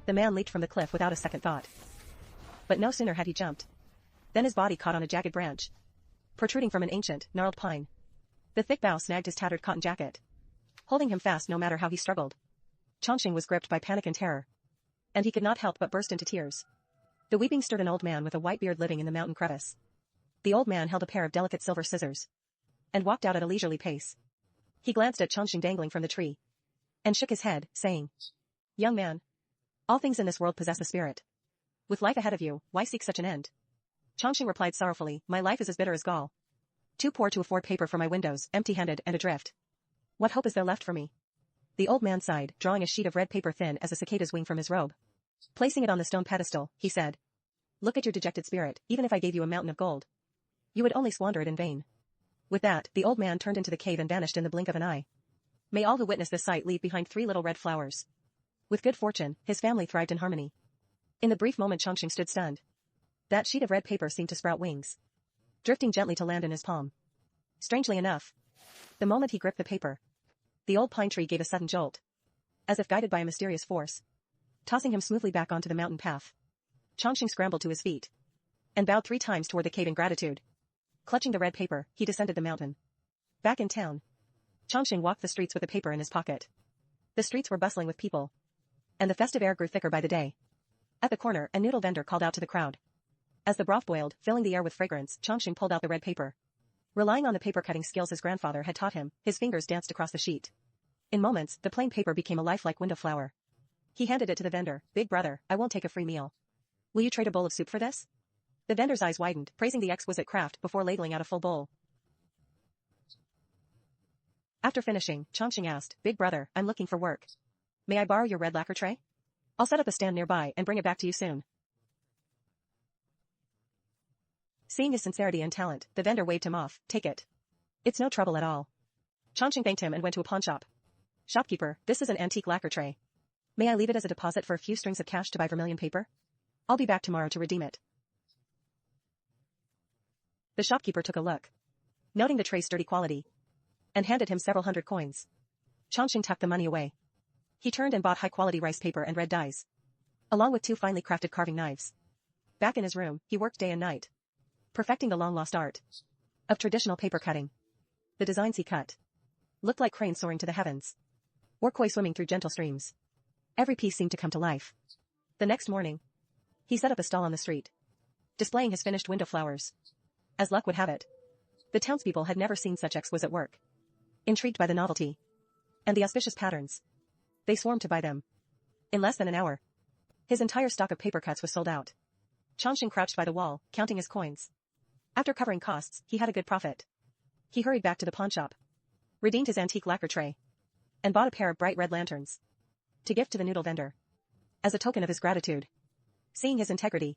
The man leaped from the cliff without a second thought. But no sooner had he jumped than his body caught on a jagged branch, protruding from an ancient, gnarled pine. The thick bough snagged his tattered cotton jacket, holding him fast no matter how he struggled. Chongqing was gripped by panic and terror, and he could not help but burst into tears. The weeping stirred an old man with a white beard living in the mountain crevice. The old man held a pair of delicate silver scissors and walked out at a leisurely pace. He glanced at Chongqing dangling from the tree and shook his head, saying, "Young man, all things in this world possess a spirit. With life ahead of you, why seek such an end?" Chongqing replied sorrowfully, "My life is as bitter as gall. Too poor to afford paper for my windows, empty-handed and adrift. What hope is there left for me?" The old man sighed, drawing a sheet of red paper thin as a cicada's wing from his robe. Placing it on the stone pedestal, he said, "Look at your dejected spirit. Even if I gave you a mountain of gold, you would only squander it in vain." With that, the old man turned into the cave and vanished in the blink of an eye. May all who witness this sight leave behind 3 little red flowers. With good fortune, his family thrived in harmony. In the brief moment Chongqing stood stunned. That sheet of red paper seemed to sprout wings, drifting gently to land in his palm. Strangely enough, the moment he gripped the paper, the old pine tree gave a sudden jolt, as if guided by a mysterious force, tossing him smoothly back onto the mountain path. Chongqing scrambled to his feet and bowed 3 times toward the cave in gratitude. Clutching the red paper, he descended the mountain. Back in town, Chongqing walked the streets with the paper in his pocket. The streets were bustling with people, and the festive air grew thicker by the day. At the corner, a noodle vendor called out to the crowd. As the broth boiled, filling the air with fragrance, Chongqing pulled out the red paper. Relying on the paper-cutting skills his grandfather had taught him, his fingers danced across the sheet. In moments, the plain paper became a lifelike window flower. He handed it to the vendor. "Big brother, I won't take a free meal. Will you trade a bowl of soup for this?" The vendor's eyes widened, praising the exquisite craft before ladling out a full bowl. After finishing, Chongqing asked, "Big brother, I'm looking for work. May I borrow your red lacquer tray? I'll set up a stand nearby and bring it back to you soon." Seeing his sincerity and talent, the vendor waved him off. "Take it. It's no trouble at all." Chongqing thanked him and went to a pawnshop. "Shopkeeper, this is an antique lacquer tray. May I leave it as a deposit for a few strings of cash to buy vermilion paper? I'll be back tomorrow to redeem it." The shopkeeper took a look, noting the tray's sturdy quality, and handed him several hundred coins. Chongqing tucked the money away. He turned and bought high-quality rice paper and red dyes, along with 2 finely crafted carving knives. Back in his room, he worked day and night, perfecting the long-lost art of traditional paper cutting. The designs he cut looked like cranes soaring to the heavens, or koi swimming through gentle streams. Every piece seemed to come to life. The next morning, he set up a stall on the street, displaying his finished window flowers. As luck would have it, the townspeople had never seen such exquisite work. Intrigued by the novelty and the auspicious patterns, they swarmed to buy them. In less than an hour, his entire stock of paper cuts was sold out. Chongqing crouched by the wall, counting his coins. After covering costs, he had a good profit. He hurried back to the pawnshop, redeemed his antique lacquer tray, and bought a pair of bright red lanterns to gift to the noodle vendor as a token of his gratitude. Seeing his integrity,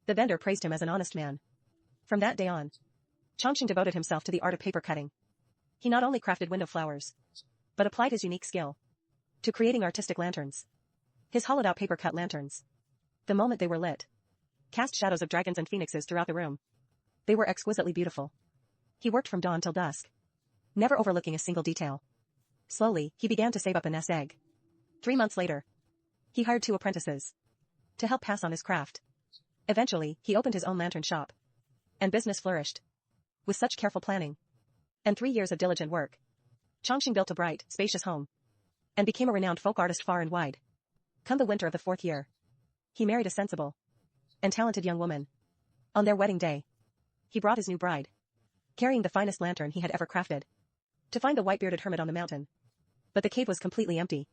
the vendor praised him as an honest man. From that day on, Chongqing devoted himself to the art of paper cutting. He not only crafted window flowers, but applied his unique skill to creating artistic lanterns. His hollowed-out paper-cut lanterns, the moment they were lit, cast shadows of dragons and phoenixes throughout the room. They were exquisitely beautiful. He worked from dawn till dusk, never overlooking a single detail. Slowly, he began to save up a nest egg. 3 months later, he hired 2 apprentices to help pass on his craft. Eventually, he opened his own lantern shop, and business flourished. With such careful planning and 3 years of diligent work, Chongqing built a bright, spacious home and became a renowned folk artist far and wide. Come the winter of the 4th year, he married a sensible and talented young woman. On their wedding day, he brought his new bride, carrying the finest lantern he had ever crafted, to find the white-bearded hermit on the mountain. But the cave was completely empty.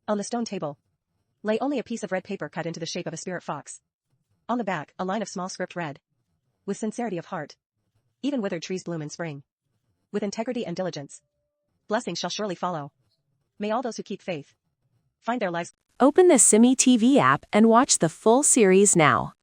On the stone table lay only a piece of red paper cut into the shape of a spirit fox. On the back, a line of small script read, "With sincerity of heart, even withered trees bloom in spring. With integrity and diligence, blessings shall surely follow. May all those who keep faith find their lives." Open the CiMee TV app and watch the full series now.